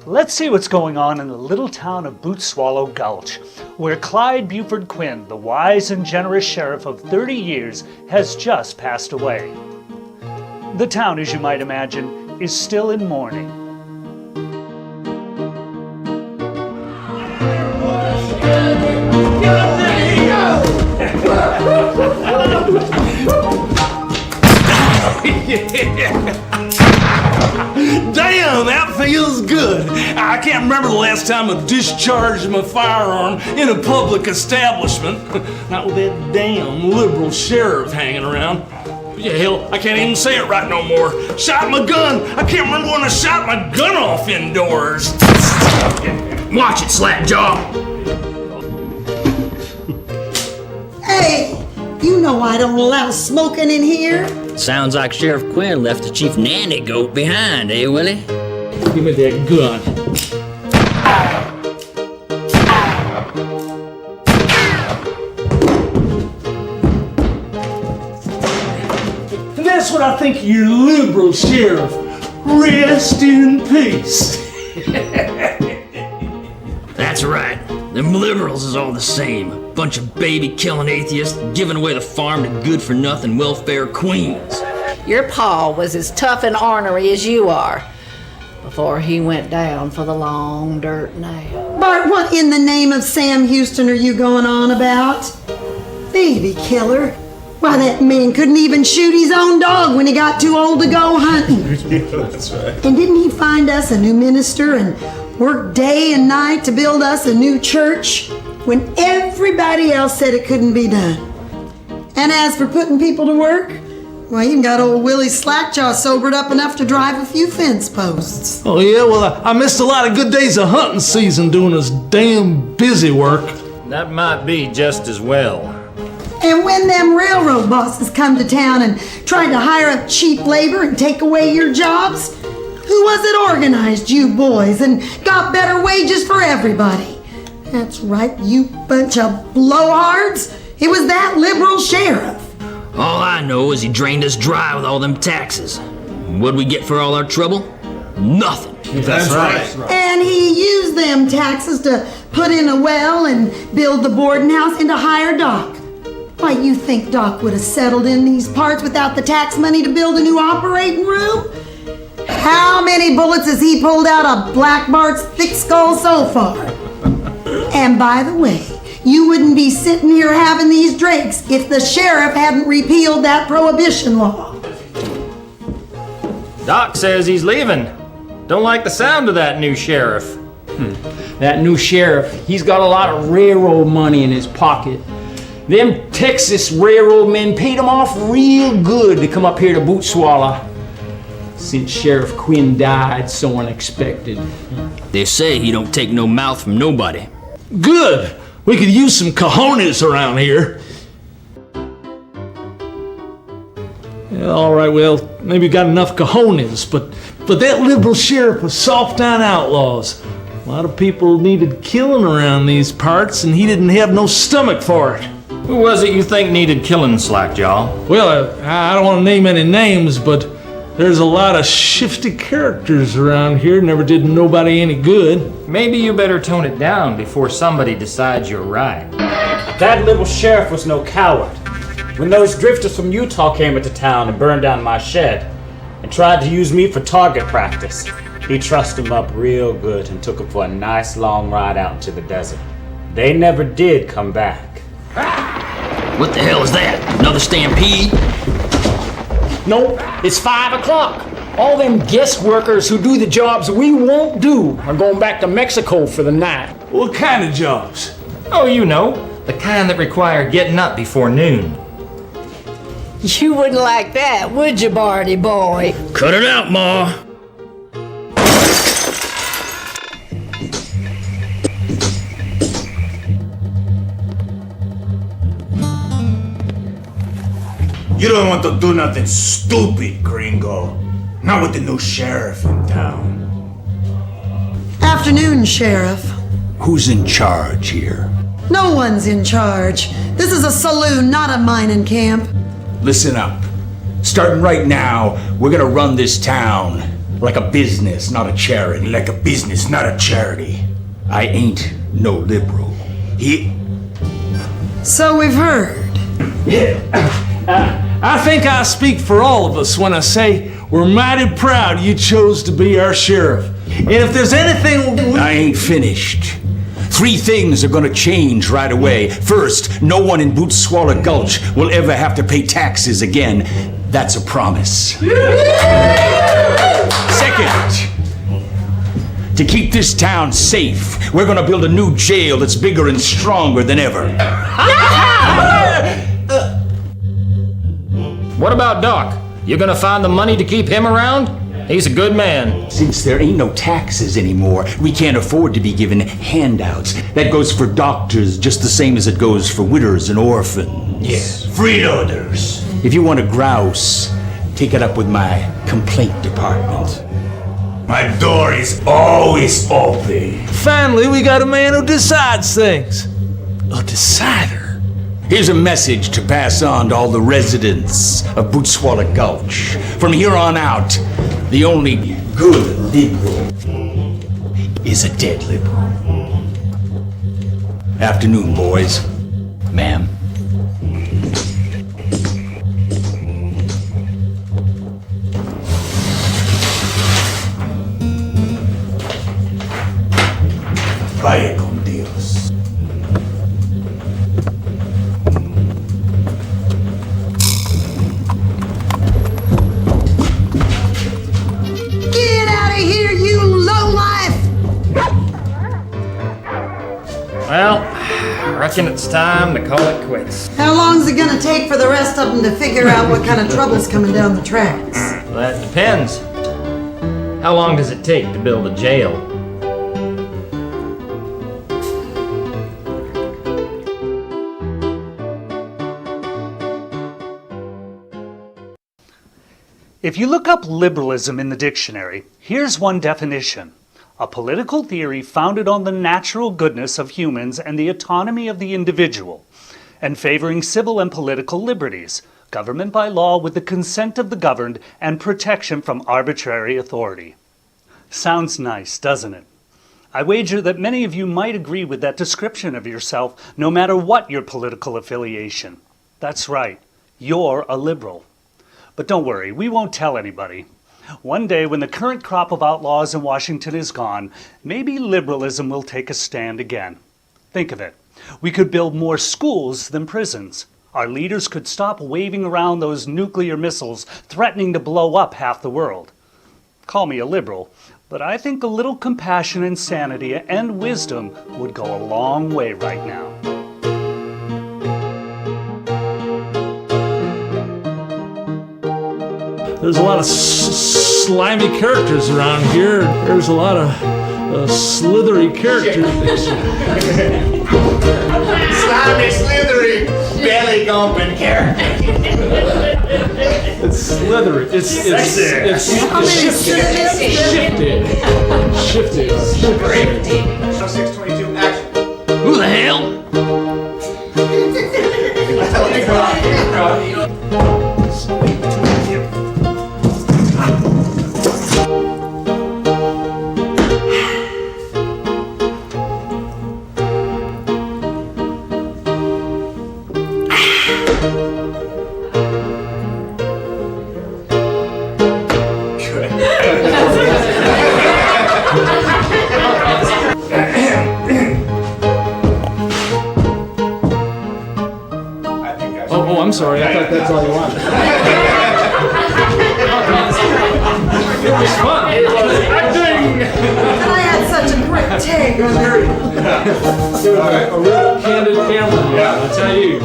Let's see what's going on in the little town of Bootswallow, Gulch, where Clyde Buford Quinn, the wise and generous sheriff of 30 years, has just passed away. The town, as you might imagine, is still in mourning. Damn, that feels good. I can't remember the last time I discharged my firearm in a public establishment. Not with that damn liberal sheriff hanging around. Yeah, hell, I can't even say it right no more. Shot my gun. I can't remember when I shot my gun off indoors. Watch it, Slackjaw. Hey, you know I don't allow smoking in here. Sounds like Sheriff Quinn left the chief nanny goat behind, eh, Willie? Give me that gun. And that's what I think of your liberal sheriff. Rest in peace. That's right. Them liberals is all the same. Bunch of baby-killing atheists giving away the farm to good-for-nothing welfare queens. Your pa was as tough and ornery as you are before he went down for the long dirt nail. Bart, what in the name of Sam Houston are you going on about? Baby killer? Why, that man couldn't even shoot his own dog when he got too old to go hunting. That's right. And didn't he find us a new minister and work day and night to build us a new church when everybody else said it couldn't be done? And as for putting people to work, well, you got old Willie Slackjaw sobered up enough to drive a few fence posts. Oh yeah, well I missed a lot of good days of hunting season doing this damn busy work. That might be just as well. And when them railroad bosses come to town and tried to hire up cheap labor and take away your jobs, who was it organized you boys and got better wages for everybody? That's right, you bunch of blowhards. It was that liberal sheriff. All I know is he drained us dry with all them taxes. What'd we get for all our trouble? Nothing. That's right. And he used them taxes to put in a well and build the boarding house and to hire Doc. Why, you think Doc would have settled in these parts without the tax money to build a new operating room? How many bullets has he pulled out of Black Bart's thick skull so far? And by the way, you wouldn't be sitting here having these drinks if the sheriff hadn't repealed that prohibition law. Doc says he's leaving. Don't like the sound of that new sheriff. That new sheriff, he's got a lot of railroad money in his pocket. Them Texas railroad men paid him off real good to come up here to Bootswallow. Since Sheriff Quinn died so unexpected. They say he don't take no mouth from nobody. Good. We could use some cojones around here. Yeah, all right, well, maybe we got enough cojones, but that liberal sheriff was soft on outlaws. A lot of people needed killing around these parts, and he didn't have no stomach for it. Who was it you think needed killing, Slackjaw? Well, I don't want to name any names, but there's a lot of shifty characters around here. Never did nobody any good. Maybe you better tone it down before somebody decides you're right. That little sheriff was no coward. When those drifters from Utah came into town and burned down my shed and tried to use me for target practice, he trussed them up real good and took them for a nice long ride out into the desert. They never did come back. What the hell is that? Another stampede? Nope, it's 5 o'clock. All them guest workers who do the jobs we won't do are going back to Mexico for the night. What kind of jobs? Oh, you know, the kind that require getting up before noon. You wouldn't like that, would you, Barty boy? Cut it out, Ma. You don't want to do nothing stupid, gringo. Not with the new sheriff in town. Afternoon, Sheriff. Who's in charge here? No one's in charge. This is a saloon, not a mining camp. Listen up. Starting right now, we're gonna run this town. Like a business, not a charity. Like a business, not a charity. I ain't no liberal. So we've heard. I think I speak for all of us when I say we're mighty proud you chose to be our sheriff. And if there's anything I ain't finished. 3 things are gonna change right away. First, no one in Bootswallow Gulch will ever have to pay taxes again. That's a promise. Second, to keep this town safe, we're gonna build a new jail that's bigger and stronger than ever. What about Doc? You gonna find the money to keep him around? He's a good man. Since there ain't no taxes anymore, we can't afford to be given handouts. That goes for doctors just the same as it goes for widows and orphans. Yes, freeloaders. If you want to grouse, take it up with my complaint department. My door is always open. finally we got a man who decides things. A decider. Here's a message to pass on to all the residents of Bootswallow Gulch. From here on out, the only good liberal is a dead liberal. Afternoon, boys. Ma'am. Vaya con Dios. Get out of here, you lowlife! Well, I reckon it's time to call it quits. How long is it gonna take for the rest of them to figure out what kind of trouble's coming down the tracks? That depends. How long does it take to build a jail? If you look up liberalism in the dictionary, here's one definition: a political theory founded on the natural goodness of humans and the autonomy of the individual, and favoring civil and political liberties, government by law with the consent of the governed, and protection from arbitrary authority. Sounds nice, doesn't it? I wager that many of you might agree with that description of yourself, no matter what your political affiliation. That's right, you're a liberal. But don't worry, we won't tell anybody. One day, when the current crop of outlaws in Washington is gone, maybe liberalism will take a stand again. Think of it. We could build more schools than prisons. Our leaders could stop waving around those nuclear missiles threatening to blow up half the world. Call me a liberal, but I think a little compassion and sanity and wisdom would go a long way right now. There's a lot of slimy characters around here. There's a lot of slithery characters. Slimy, slithery, belly gomping character. It's slithery. It's shifty. 622, action. Who the hell? Oh, I'm sorry. I thought that's all you wanted. It was fun. It was acting. I had such a great take. A real candid camera. Yeah, I tell you.